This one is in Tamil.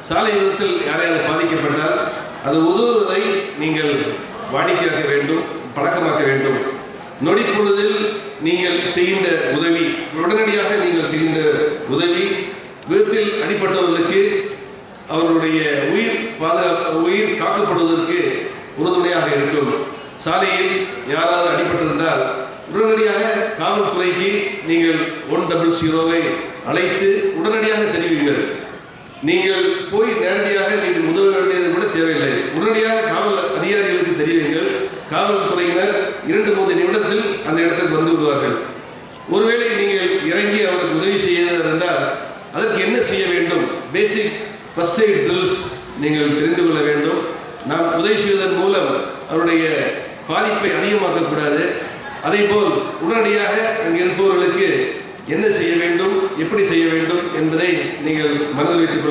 சாலை விபத்தில் யாரையாவது பாதிக்கப்பட்டால் அது உதவுவதை நீங்கள் வாடிக்கையாக்க வேண்டும், பழக்கமாக்க வேண்டும். நொடி பொழுதில் நீங்கள் செய்கின்ற உதவி, உடனடியாக நீங்கள் செய்கின்ற உதவி விபத்தில் அடிப்பட்டவர்களுக்கு அவருடைய உயிர் காக்கப்படுவதற்கு உறுதுணையாக இருக்கும். சாலையில் யாராவது அடிபட்டிருந்தால் உடனடியாக காவல்துறைக்கு நீங்கள் 100 அழைத்து உடனடியாக தெரிவிங்கள். நீங்கள் போய் நேரடியாக நீங்கள் உதவ வேண்டியது கூட தேவையில்லை. உடனடியாக காவல் அதிகாரிகளுக்கு தெரிவிங்கள். காவல்துறையினர் 2-3 நிமிடத்தில் அந்த இடத்துக்கு வந்து விடுவார்கள். ஒருவேளை நீங்கள் இறங்கி அவருக்கு உதவி செய்ய என்றால் அதற்கு என்ன செய்ய வேண்டும்? பேசிக் ஃபர்ஸ்ட் எய்ட் ட்ரில்ஸ் நீங்கள் தெரிந்து கொள்ள வேண்டும். நாம் உதவி செய்வதன் மூலம் அவருடைய பாதிப்பை அதிகமாக்கக்கூடாது. அதேபோல் உடனடியாக அங்கே இருப்பவர்களுக்கு என்ன செய்ய வேண்டும், எப்படி செய்ய வேண்டும் என்பதை நீங்கள் மனதில் வைத்துக் கொள்ள வேண்டும்.